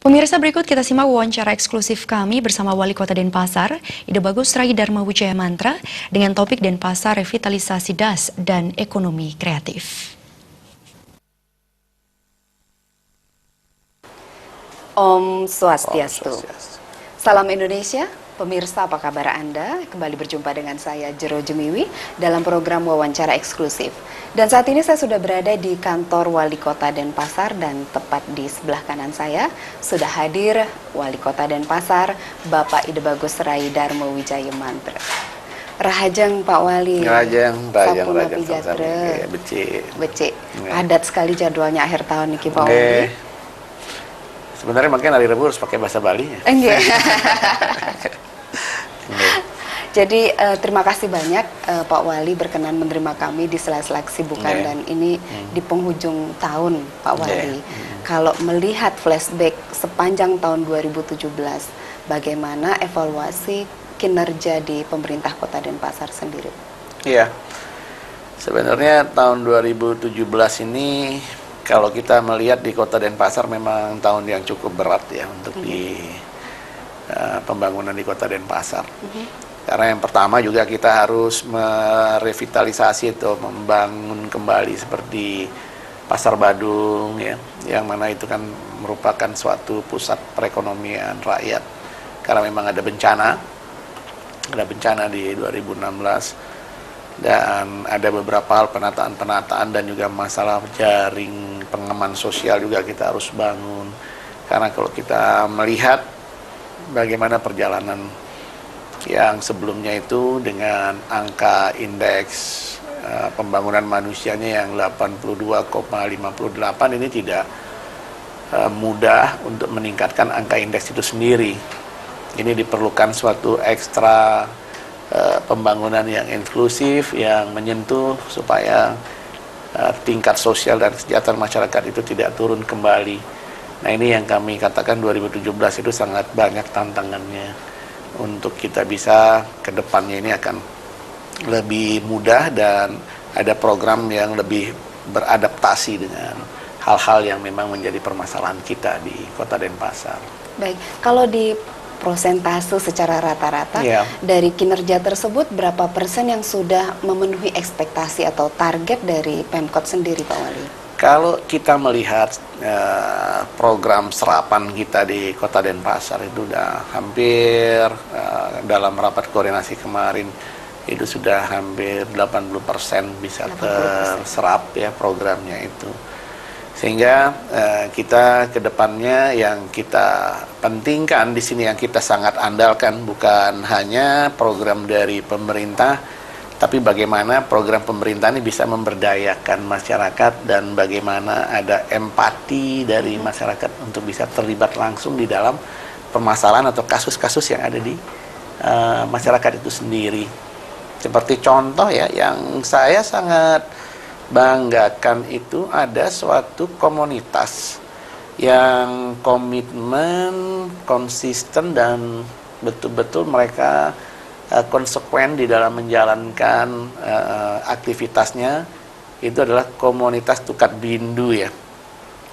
Pemirsa, berikut kita simak wawancara eksklusif kami bersama Wali Kota Denpasar, Ide Bagus Rai Dharma Wijaya Mantra, dengan topik Denpasar Revitalisasi Das dan Ekonomi Kreatif. Om Swastiastu. Salam Indonesia, pemirsa apa kabar Anda? Kembali berjumpa dengan saya Jero Jemiwi dalam program wawancara eksklusif. Dan saat ini saya sudah berada di kantor Wali Kota Denpasar dan tepat di sebelah kanan saya sudah hadir Wali Kota Denpasar, Bapak Ide Bagus Rai Dharma Wijaya Mantra. Rahajang Pak Wali. Rahajang Pijatre. Becik. Padat sekali jadwalnya akhir tahun niki Pak Wali. Sebenarnya makin hari Rabu harus pakai bahasa Bali ya. Enggak. Jadi terima kasih banyak Pak Wali berkenan menerima kami di sela-sela kesibukan dan ini di penghujung tahun Pak Wali. Kalau melihat flashback sepanjang tahun 2017, bagaimana evaluasi kinerja di pemerintah Kota Denpasar sendiri? Iya, sebenarnya tahun 2017 ini kalau kita melihat di Kota Denpasar memang tahun yang cukup berat ya untuk di pembangunan di Kota Denpasar. Karena yang pertama juga kita harus merevitalisasi atau membangun kembali seperti Pasar Badung ya, yang mana itu kan merupakan suatu pusat perekonomian rakyat. Karena memang ada bencana di 2016 dan ada beberapa hal penataan dan juga masalah jaring pengaman sosial juga kita harus bangun. Karena kalau kita melihat bagaimana perjalanan yang sebelumnya itu dengan angka indeks pembangunan manusianya yang 82,58 ini tidak mudah untuk meningkatkan angka indeks itu sendiri. Ini diperlukan suatu ekstra pembangunan yang inklusif, yang menyentuh supaya tingkat sosial dan kesejahteraan masyarakat itu tidak turun kembali. Nah ini yang kami katakan 2017 itu sangat banyak tantangannya. Untuk kita bisa ke depannya ini akan lebih mudah dan ada program yang lebih beradaptasi dengan hal-hal yang memang menjadi permasalahan kita di Kota Denpasar. Baik, kalau di prosentase secara rata-rata dari kinerja tersebut berapa persen yang sudah memenuhi ekspektasi atau target dari Pemkot sendiri Pak Wali? Kalau kita melihat program serapan kita di Kota Denpasar itu sudah hampir dalam rapat koordinasi kemarin itu sudah hampir 80% bisa terserap ya programnya itu. Sehingga kita ke depannya yang kita pentingkan di sini, yang kita sangat andalkan bukan hanya program dari pemerintah, tapi bagaimana program pemerintah ini bisa memberdayakan masyarakat dan bagaimana ada empati dari masyarakat untuk bisa terlibat langsung di dalam permasalahan atau kasus-kasus yang ada di masyarakat itu sendiri. Seperti contoh ya, yang saya sangat banggakan itu ada suatu komunitas yang komitmen, konsisten dan betul-betul mereka konsekuen di dalam menjalankan aktivitasnya. Itu adalah komunitas Tukat Bindu ya.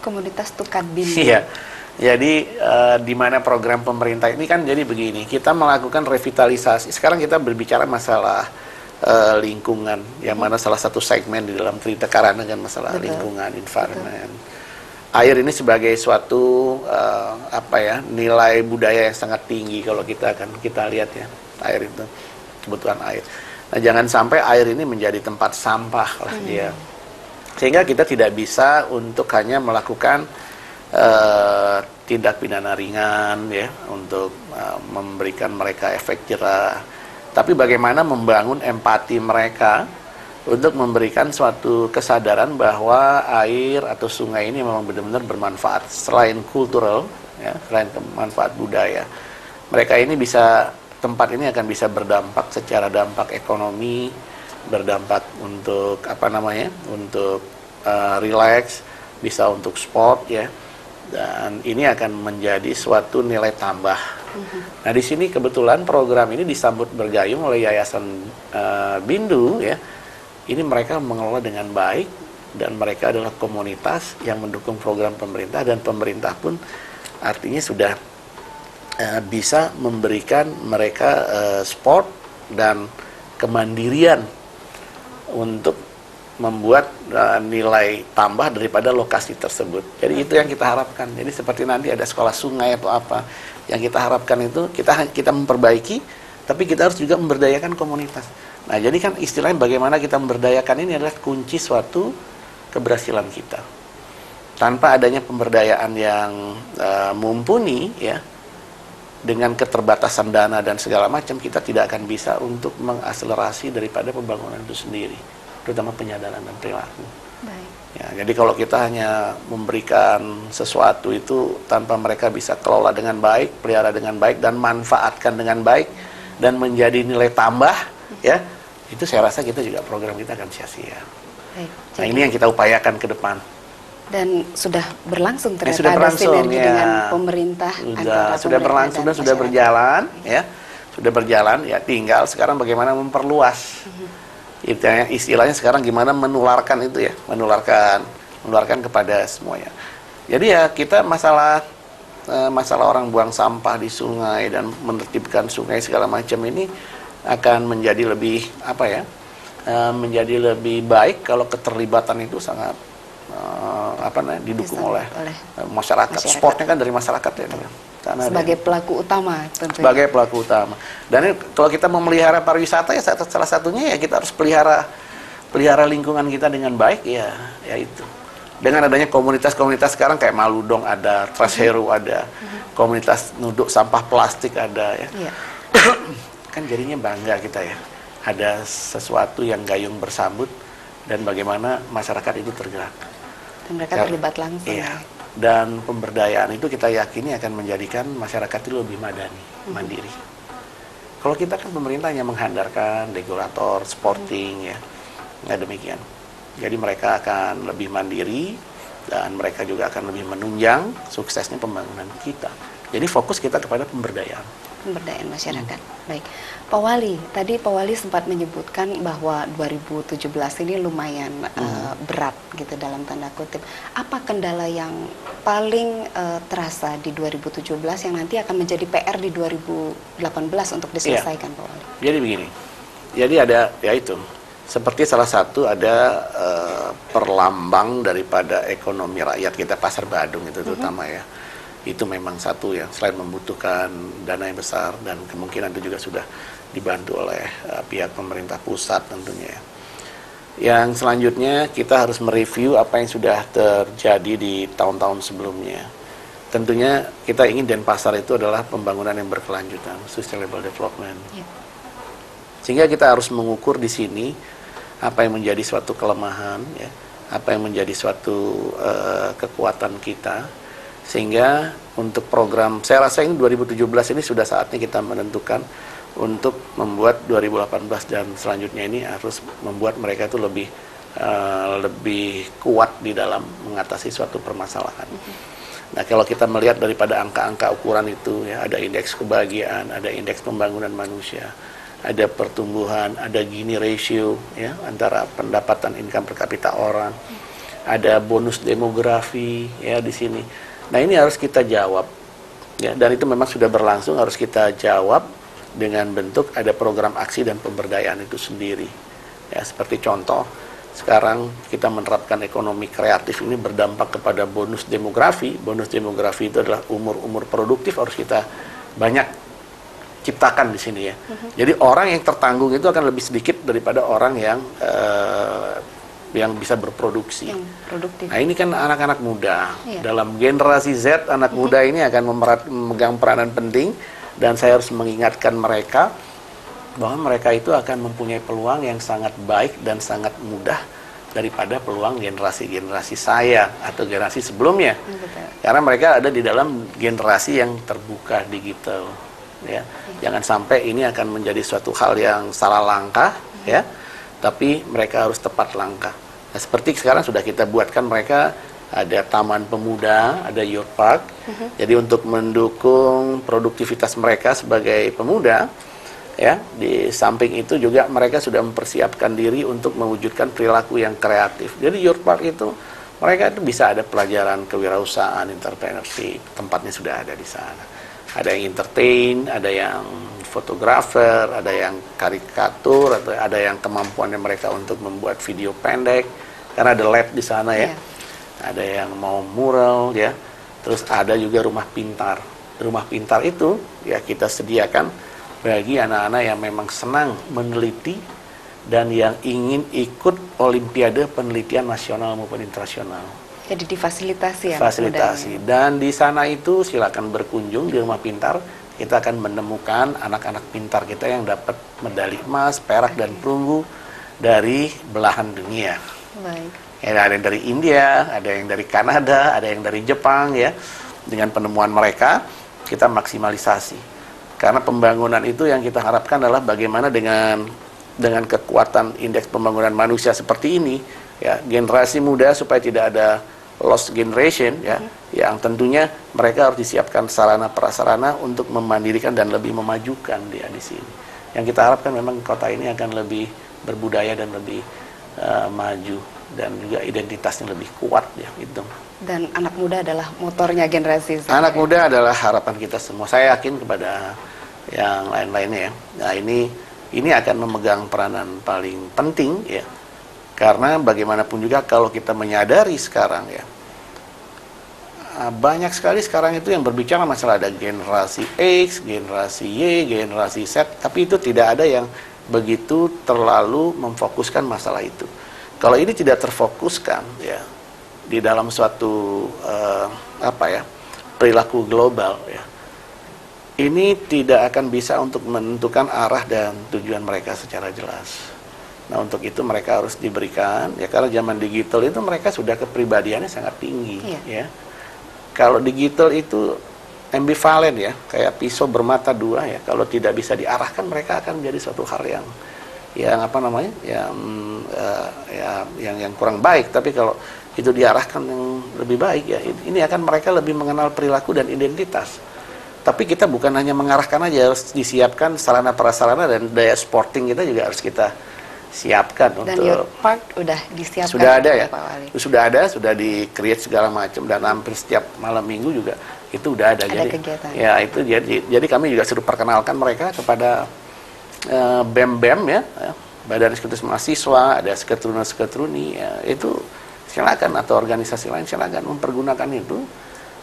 Komunitas Tukat Bindu. Iya. Jadi di mana program pemerintah ini kan jadi begini, kita melakukan revitalisasi. Sekarang kita berbicara masalah lingkungan, yang mana salah satu segmen di dalam cerita Karana kan masalah lingkungan, environment. Air ini sebagai suatu nilai budaya yang sangat tinggi kalau kita lihat ya. Air itu kebutuhan air. Nah, jangan sampai air ini menjadi tempat sampah lah dia. Sehingga kita tidak bisa untuk hanya melakukan tindak pidana ringan ya untuk memberikan mereka efek jerah. Tapi bagaimana membangun empati mereka untuk memberikan suatu kesadaran bahwa air atau sungai ini memang benar-benar bermanfaat selain kultural ya, selain manfaat budaya. Mereka ini tempat ini akan bisa berdampak secara dampak ekonomi, berdampak untuk untuk relax, bisa untuk sport ya, dan ini akan menjadi suatu nilai tambah. Nah di sini kebetulan program ini disambut bergayung oleh Yayasan Bindu ya. Ini mereka mengelola dengan baik dan mereka adalah komunitas yang mendukung program pemerintah dan pemerintah pun artinya sudah bisa memberikan mereka sport dan kemandirian untuk membuat nilai tambah daripada lokasi tersebut. Jadi itu yang kita harapkan. Jadi seperti nanti ada sekolah sungai atau apa, yang kita harapkan itu kita memperbaiki, tapi kita harus juga memberdayakan komunitas. Nah, jadi kan istilahnya bagaimana kita memberdayakan ini adalah kunci suatu keberhasilan kita. Tanpa adanya pemberdayaan yang mumpuni, ya, dengan keterbatasan dana dan segala macam, kita tidak akan bisa untuk mengakselerasi daripada pembangunan itu sendiri, terutama penyadaran dan perilaku. Baik. Ya, jadi kalau kita hanya memberikan sesuatu itu tanpa mereka bisa kelola dengan baik, pelihara dengan baik, dan manfaatkan dengan baik, dan menjadi nilai tambah, ya, itu saya rasa kita juga program kita akan sia-sia. Baik. Nah, ini yang kita upayakan ke depan. Dan sudah berlangsung ternyata sudah berlangsung, ada sinergi ya. dengan pemerintah. Sudah berlangsung dan sudah berjalan, ya. Sudah berjalan, ya, tinggal sekarang bagaimana memperluas. Istilahnya sekarang gimana menularkan itu, ya, menularkan kepada semuanya. Jadi ya kita masalah orang buang sampah di sungai dan menertibkan sungai segala macam ini akan menjadi lebih menjadi lebih baik kalau keterlibatan itu sangat didukung oleh masyarakat. Sportnya kan dari masyarakat, ya. Sebagai pelaku utama tentunya. Sebagai pelaku utama. Dan ini, kalau kita memelihara pariwisata, ya salah satunya ya kita harus pelihara lingkungan kita dengan baik, ya itu. Dengan adanya komunitas-komunitas sekarang kayak Maludong ada, Trash Hero ada, komunitas nuduk sampah plastik ada, ya. Iya. Kan jadinya bangga kita, ya. Ada sesuatu yang gayung bersambut dan bagaimana masyarakat itu tergerak. Dan mereka terlibat langsung. Iya. Dan pemberdayaan itu kita yakini akan menjadikan masyarakat itu lebih madani, mandiri. Kalau kita kan pemerintah hanya menghandarkan regulator, sporting, ya, nggak demikian. Jadi mereka akan lebih mandiri dan mereka juga akan lebih menunjang suksesnya pembangunan kita. Jadi fokus kita kepada pemberdayaan Masyarakat. Baik, Pak Wali, tadi Pak Wali sempat menyebutkan bahwa 2017 ini lumayan berat gitu dalam tanda kutip. Apa kendala yang paling terasa di 2017 yang nanti akan menjadi PR di 2018 untuk diselesaikan, Pak Wali? Jadi begini, jadi ada, ya itu, seperti salah satu ada perlambang daripada ekonomi rakyat kita, Pasar Badung itu terutama, ya. Itu memang satu yang selain membutuhkan dana yang besar dan kemungkinan itu juga sudah dibantu oleh pihak pemerintah pusat tentunya, ya. Yang selanjutnya kita harus mereview apa yang sudah terjadi di tahun-tahun sebelumnya. Tentunya kita ingin Denpasar itu adalah pembangunan yang berkelanjutan, sustainable development. Ya. Sehingga kita harus mengukur di sini apa yang menjadi suatu kelemahan, ya, apa yang menjadi suatu kekuatan kita. Sehingga untuk program, saya rasa ini 2017 ini sudah saatnya kita menentukan untuk membuat 2018 dan selanjutnya ini harus membuat mereka itu lebih kuat di dalam mengatasi suatu permasalahan. Nah, kalau kita melihat daripada angka-angka ukuran itu, ya, ada indeks kebahagiaan, ada indeks pembangunan manusia, ada pertumbuhan, ada Gini ratio, ya, antara pendapatan income per kapita orang, ada bonus demografi, ya, di sini. Nah, ini harus kita jawab, ya, dan itu memang sudah berlangsung, harus kita jawab dengan bentuk ada program aksi dan pemberdayaan itu sendiri. Ya, seperti contoh, sekarang kita menerapkan ekonomi kreatif ini berdampak kepada bonus demografi. Bonus demografi itu adalah umur-umur produktif harus kita banyak ciptakan di sini, ya. Jadi orang yang tertanggung itu akan lebih sedikit daripada orang yang bisa berproduksi. Yang produktif. Nah, ini kan anak-anak muda. Iya. Dalam generasi Z, anak muda ini akan memegang peranan penting, dan saya harus mengingatkan mereka bahwa mereka itu akan mempunyai peluang yang sangat baik dan sangat mudah daripada peluang generasi-generasi saya atau generasi sebelumnya. Betul. Karena mereka ada di dalam generasi yang terbuka digital, ya. Jangan sampai ini akan menjadi suatu hal yang salah langkah, ya. Tapi mereka harus tepat langkah. Nah, seperti sekarang sudah kita buatkan mereka ada taman pemuda, ada youth park. Jadi untuk mendukung produktivitas mereka sebagai pemuda, ya, di samping itu juga mereka sudah mempersiapkan diri untuk mewujudkan perilaku yang kreatif. Jadi youth park itu Mereka itu bisa ada pelajaran kewirausahaan, entrepreneurship, tempatnya sudah ada di sana. Ada yang entertain, ada yang fotografer, ada yang karikatur, atau ada yang kemampuannya mereka untuk membuat video pendek, karena ada lab di sana ya. Ada yang mau mural ya. Terus ada juga rumah pintar. Rumah pintar itu ya kita sediakan bagi anak-anak yang memang senang meneliti dan yang ingin ikut olimpiade penelitian nasional maupun internasional. Jadi difasilitasi ya. Fasilitasi. Dan di sana itu silakan berkunjung di rumah pintar. Kita akan menemukan anak-anak pintar kita yang dapat medali emas, perak dan perunggu dari belahan dunia. Baik. Ya, ada yang dari India, ada yang dari Kanada, ada yang dari Jepang ya. Dengan penemuan mereka kita maksimalisasi. Karena pembangunan itu yang kita harapkan adalah bagaimana dengan kekuatan indeks pembangunan manusia seperti ini ya, generasi muda supaya tidak ada lost generation ya, yang tentunya mereka harus disiapkan sarana prasarana untuk memandirikan dan lebih memajukan dia di sini. Yang kita harapkan memang kota ini akan lebih berbudaya dan lebih maju dan juga identitasnya lebih kuat ya itu. Dan anak muda adalah motornya generasi Z. Anak muda adalah harapan kita semua. Saya yakin kepada yang lain-lainnya ya. Nah, ini akan memegang peranan paling penting ya. Karena bagaimanapun juga kalau kita menyadari sekarang ya, banyak sekali sekarang itu yang berbicara masalah ada generasi X, generasi Y, generasi Z, tapi itu tidak ada yang begitu terlalu memfokuskan masalah itu. Kalau ini tidak terfokuskan ya di dalam suatu perilaku global ya, ini tidak akan bisa untuk menentukan arah dan tujuan mereka secara jelas. Nah, untuk itu mereka harus diberikan ya, karena zaman digital itu mereka sudah kepribadiannya sangat tinggi ya. Kalau digital itu ambivalen ya, kayak pisau bermata dua ya. Kalau tidak bisa diarahkan mereka akan menjadi suatu hal yang yang kurang baik. Tapi kalau itu diarahkan yang lebih baik ya, ini akan mereka lebih mengenal perilaku dan identitas. Tapi kita bukan hanya mengarahkan aja, harus disiapkan sarana prasarana dan daya sporting kita juga harus kita siapkan. Dan untuk Youth Park udah disiapkan. Sudah ada ya, Pak Wali. sudah di-create segala macam, dan hampir setiap malam minggu juga itu udah ada. Jadi kegiatan. ya itu jadi kami juga sudah perkenalkan mereka kepada BEM-BEM ya, Badan Eksekutif Mahasiswa, ada seketruni ya, itu silakan, atau organisasi lain silakan mempergunakan itu,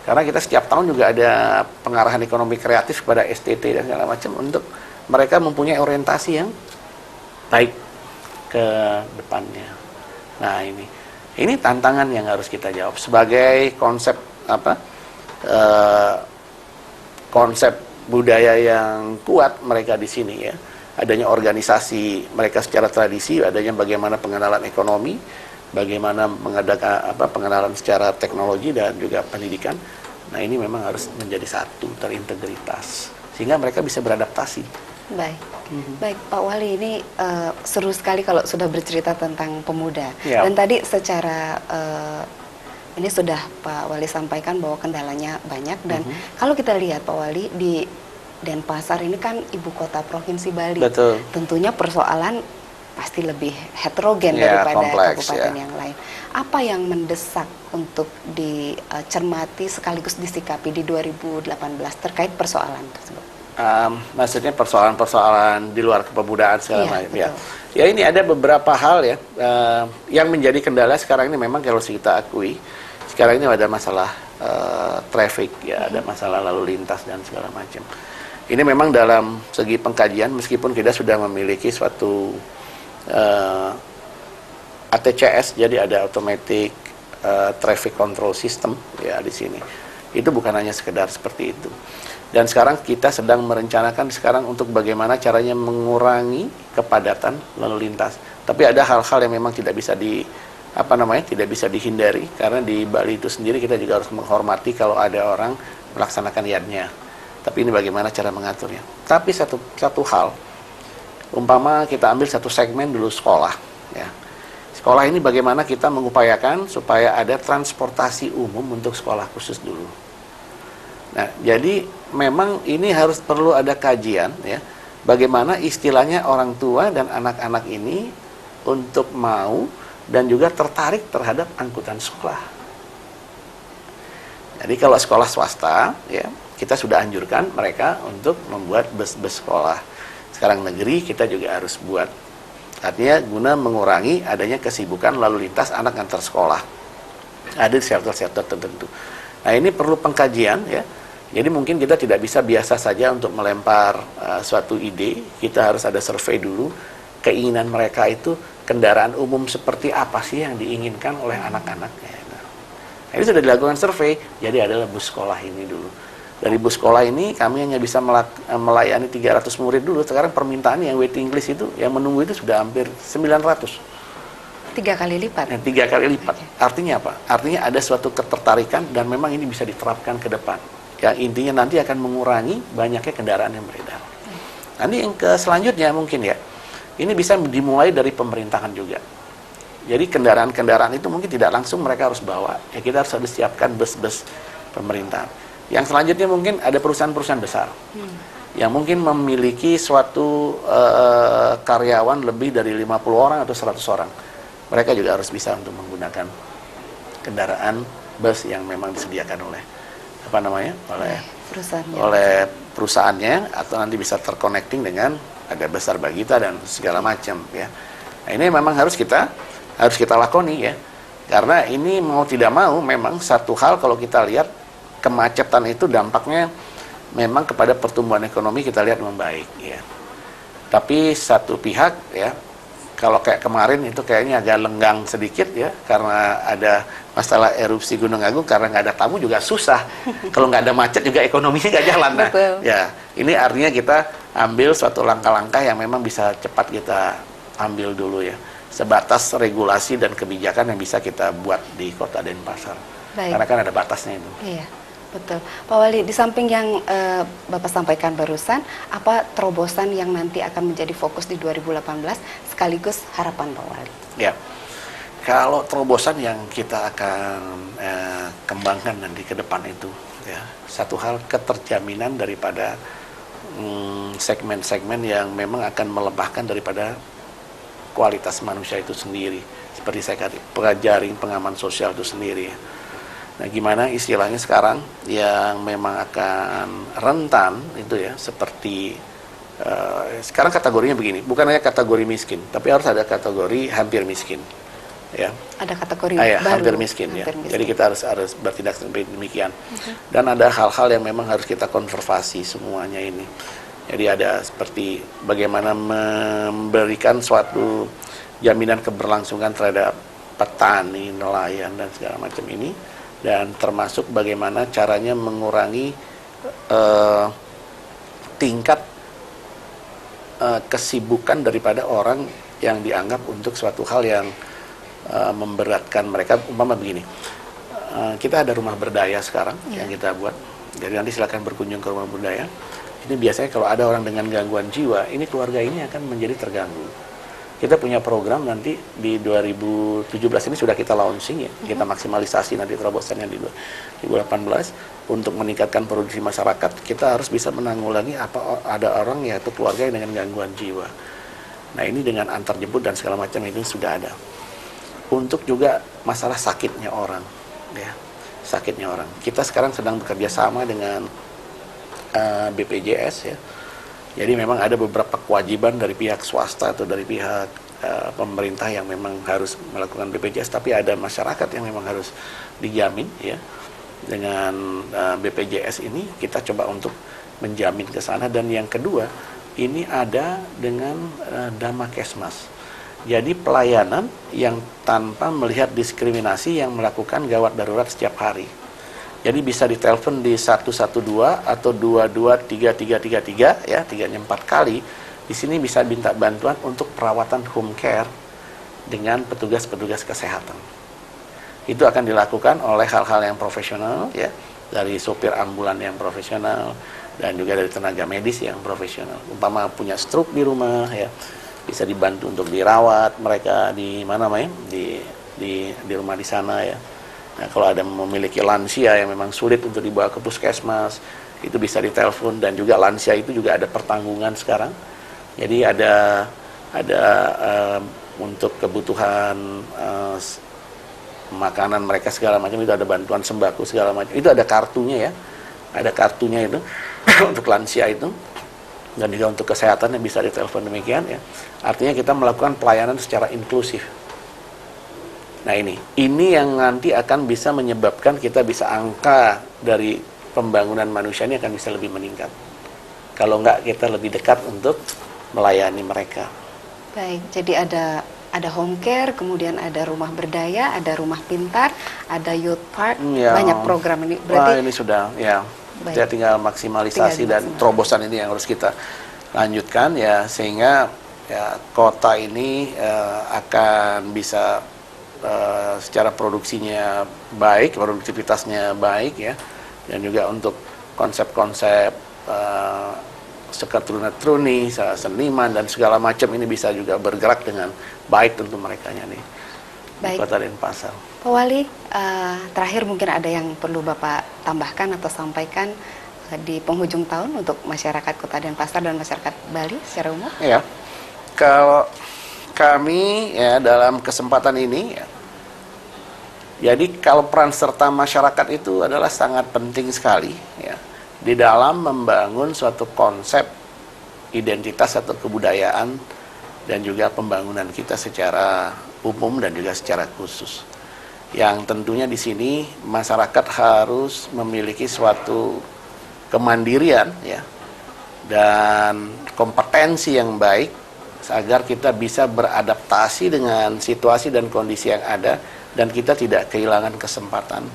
karena kita setiap tahun juga ada pengarahan ekonomi kreatif kepada STT dan segala macam untuk mereka mempunyai orientasi yang baik ke depannya. Nah, ini tantangan yang harus kita jawab sebagai konsep konsep budaya yang kuat mereka di sini ya. Adanya organisasi mereka secara tradisi, adanya bagaimana pengenalan ekonomi, bagaimana mengadakan pengenalan secara teknologi dan juga pendidikan. Nah, ini memang harus menjadi satu, terintegritas, sehingga mereka bisa beradaptasi. Baik. Baik, Pak Wali, ini seru sekali kalau sudah bercerita tentang pemuda. Ya. Dan tadi secara ini sudah Pak Wali sampaikan bahwa kendalanya banyak, dan kalau kita lihat Pak Wali di Denpasar ini kan ibu kota provinsi Bali. Betul. Tentunya persoalan pasti lebih heterogen Ya, daripada kompleks, kabupaten ya. yang lain. Apa yang mendesak untuk dicermati sekaligus disikapi di 2018 terkait persoalan tersebut? Maksudnya persoalan-persoalan di luar kepemudaan segala macam ya. Betul. Ya, ini ada beberapa hal ya yang menjadi kendala sekarang ini. Memang kalau kita akui sekarang ini ada masalah traffic ya, ada masalah lalu lintas dan segala macam. Ini memang dalam segi pengkajian, meskipun kita sudah memiliki suatu ATCS, jadi ada automatic traffic control system ya di sini. Itu bukan hanya sekedar seperti itu. Dan sekarang kita sedang merencanakan sekarang untuk bagaimana caranya mengurangi kepadatan lalu lintas. Tapi ada hal-hal yang memang tidak bisa tidak bisa dihindari, karena di Bali itu sendiri kita juga harus menghormati kalau ada orang melaksanakan yadnya. Tapi ini bagaimana cara mengaturnya. Tapi satu hal, umpama kita ambil satu segmen dulu sekolah ya. Sekolah ini bagaimana kita mengupayakan supaya ada transportasi umum untuk sekolah khusus dulu. Nah, jadi memang ini harus perlu ada kajian ya, bagaimana istilahnya orang tua dan anak-anak ini untuk mau dan juga tertarik terhadap angkutan sekolah. Jadi kalau sekolah swasta, ya kita sudah anjurkan mereka untuk membuat bus-bus sekolah. Sekarang negeri kita juga harus buat. Artinya guna mengurangi adanya kesibukan lalu lintas anak antar sekolah. Ada di sektor-sektor tertentu. Nah ini perlu pengkajian ya. Jadi mungkin kita tidak bisa biasa saja untuk melempar suatu ide. Kita harus ada survei dulu. Keinginan mereka itu kendaraan umum seperti apa sih yang diinginkan oleh anak-anaknya. Nah, ini sudah dilakukan survei. Jadi adalah bus sekolah ini dulu. Dari bus sekolah ini kami hanya bisa melayani 300 murid dulu. Sekarang permintaan yang waiting list itu, yang menunggu itu sudah hampir 900. 3 kali lipat? 3 kali lipat. Okay. Artinya apa? Artinya ada suatu ketertarikan dan memang ini bisa diterapkan ke depan. Yang intinya nanti akan mengurangi banyaknya kendaraan yang beredar. Nanti yang ke selanjutnya mungkin ya, ini bisa dimulai dari pemerintahan juga. Jadi kendaraan-kendaraan itu mungkin tidak langsung mereka harus bawa. Ya kita harus siapkan bus-bus pemerintahan. Yang selanjutnya mungkin ada perusahaan-perusahaan besar. Yang mungkin memiliki suatu karyawan lebih dari 50 orang atau 100 orang. Mereka juga harus bisa untuk menggunakan kendaraan bus yang memang disediakan oleh oleh perusahaannya, atau nanti bisa terconnecting dengan ada besar Bagita dan segala macam ya. Nah, ini memang harus kita lakoni ya. Karena ini mau tidak mau memang satu hal kalau kita lihat kemacetan itu dampaknya memang kepada pertumbuhan ekonomi kita lihat membaik ya. Tapi satu pihak ya, kalau kayak kemarin itu kayaknya agak lenggang sedikit ya, karena ada masalah erupsi Gunung Agung, karena nggak ada tamu juga susah. Kalau nggak ada macet juga ekonominya nggak jalan. Nah, ya ini artinya kita ambil suatu langkah-langkah yang memang bisa cepat kita ambil dulu ya, sebatas regulasi dan kebijakan yang bisa kita buat di Kota Denpasar. Baik. Karena kan ada batasnya itu. Iya. Betul. Pak Wali, di samping yang Bapak sampaikan barusan, apa terobosan yang nanti akan menjadi fokus di 2018 sekaligus harapan Pak Wali? Ya, kalau terobosan yang kita akan kembangkan nanti ke depan itu, ya, satu hal keterjaminan daripada segmen-segmen yang memang akan melemahkan daripada kualitas manusia itu sendiri. Seperti saya katakan, pengajaring pengaman sosial itu sendiri. Nah, gimana istilahnya sekarang yang memang akan rentan itu ya, seperti sekarang kategorinya begini, bukan hanya kategori miskin, tapi harus ada kategori hampir miskin, ya. Ada kategori baru. Hampir miskin, ya. Miskin. Jadi kita harus bertindak seperti demikian. Dan ada hal-hal yang memang harus kita konservasi semuanya ini. Jadi ada seperti bagaimana memberikan suatu jaminan keberlangsungan terhadap petani, nelayan dan segala macam ini. Dan termasuk bagaimana caranya mengurangi tingkat kesibukan daripada orang yang dianggap untuk suatu hal yang memberatkan mereka. Umpama begini, kita ada rumah berdaya sekarang yang kita buat. Jadi nanti silakan berkunjung ke rumah berdaya. Ini biasanya kalau ada orang dengan gangguan jiwa, ini keluarga ini akan menjadi terganggu. Kita punya program nanti di 2017 ini sudah kita launching ya, kita maksimalisasi nanti terobosannya di 2018 untuk meningkatkan produksi masyarakat. Kita harus bisa menanggulangi apa ada orang yaitu keluarga yang dengan gangguan jiwa. Nah ini dengan antar jemput dan segala macam itu sudah ada. Untuk juga masalah sakitnya orang, ya sakitnya orang. Kita sekarang sedang bekerja sama dengan BPJS ya. Jadi memang ada beberapa kewajiban dari pihak swasta atau dari pihak pemerintah yang memang harus melakukan BPJS, tapi ada masyarakat yang memang harus dijamin ya. Dengan BPJS ini kita coba untuk menjamin ke sana. Dan yang kedua, ini ada dengan Damakesmas. Jadi pelayanan yang tanpa melihat diskriminasi yang melakukan gawat darurat setiap hari. Jadi bisa ditelepon di 112 atau 223333 ya, 3-4 kali. Di sini bisa minta bantuan untuk perawatan home care dengan petugas-petugas kesehatan. Itu akan dilakukan oleh hal-hal yang profesional ya, dari sopir ambulan yang profesional dan juga dari tenaga medis yang profesional. Umpama punya stroke di rumah ya, bisa dibantu untuk dirawat mereka di mana di rumah di sana ya. Nah, kalau ada memiliki lansia yang memang sulit untuk dibawa ke puskesmas, itu bisa ditelepon. Dan juga lansia itu juga ada pertanggungan sekarang. Jadi ada untuk kebutuhan makanan mereka segala macam, itu ada bantuan sembako segala macam, itu ada kartunya ya, ada kartunya itu untuk lansia itu, dan juga untuk kesehatan yang bisa ditelepon demikian ya. Artinya kita melakukan pelayanan secara inklusif. Nah ini yang nanti akan bisa menyebabkan kita bisa angka dari pembangunan manusia ini akan bisa lebih meningkat. Kalau enggak kita lebih dekat untuk melayani mereka. Baik, jadi ada home care, kemudian ada rumah berdaya, ada rumah pintar, ada youth park, Ya. banyak program ini. Wah, ini sudah ya. Baik. Kita tinggal maksimalisasi dan terobosan ini yang harus kita lanjutkan ya, sehingga ya kota ini akan bisa secara produksinya baik, produktivitasnya baik ya, dan juga untuk konsep-konsep seketruni, seniman dan segala macam ini bisa juga bergerak dengan baik tentu mereka nih di Baik. Kota Denpasar. Pak Wali, terakhir mungkin ada yang perlu Bapak tambahkan atau sampaikan di penghujung tahun untuk masyarakat Kota Denpasar dan masyarakat Bali secara umum? Ya, kalau kami ya dalam kesempatan ini ya, jadi kalau peran serta masyarakat itu adalah sangat penting sekali ya di dalam membangun suatu konsep identitas atau kebudayaan dan juga pembangunan kita secara umum dan juga secara khusus. Yang tentunya di sini masyarakat harus memiliki suatu kemandirian ya dan kompetensi yang baik agar kita bisa beradaptasi dengan situasi dan kondisi yang ada dan kita tidak kehilangan kesempatan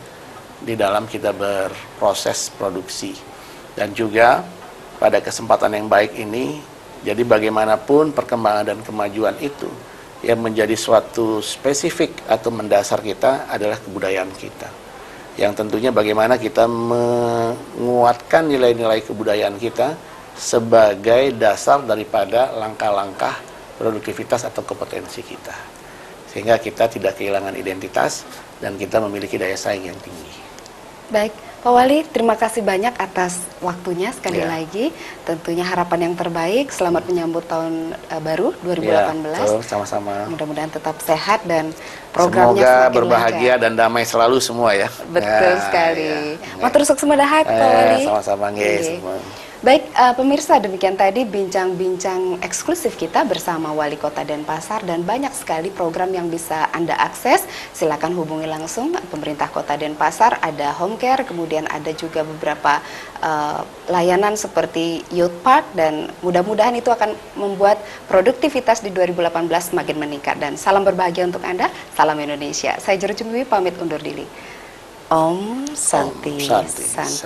di dalam kita berproses produksi. Dan juga pada kesempatan yang baik ini, jadi bagaimanapun perkembangan dan kemajuan itu, yang menjadi suatu spesifik atau mendasar kita adalah kebudayaan kita. Yang tentunya bagaimana kita menguatkan nilai-nilai kebudayaan kita sebagai dasar daripada langkah-langkah produktivitas atau kompetensi kita. Sehingga kita tidak kehilangan identitas dan kita memiliki daya saing yang tinggi. Baik, Pak Wali, terima kasih banyak atas waktunya sekali Ya. lagi. Tentunya harapan yang terbaik, selamat menyambut tahun baru 2018. Ya, sama-sama. Mudah-mudahan tetap sehat dan programnya Semoga semakin berbahagia lancar. dan damai selalu semua ya. Betul Ya, sekali. ya. Matur sukses Pak Wali. Sama-sama nggih Nggih. semua. Baik, pemirsa, demikian tadi bincang-bincang eksklusif kita bersama Wali Kota Denpasar, dan banyak sekali program yang bisa Anda akses. Silakan hubungi langsung pemerintah Kota Denpasar, ada home care, kemudian ada juga beberapa layanan seperti youth park, dan mudah-mudahan itu akan membuat produktivitas di 2018 semakin meningkat. Dan salam berbahagia untuk Anda, salam Indonesia. Saya Jero Jumwi pamit undur diri. Om Santi. Om Santi. Santi.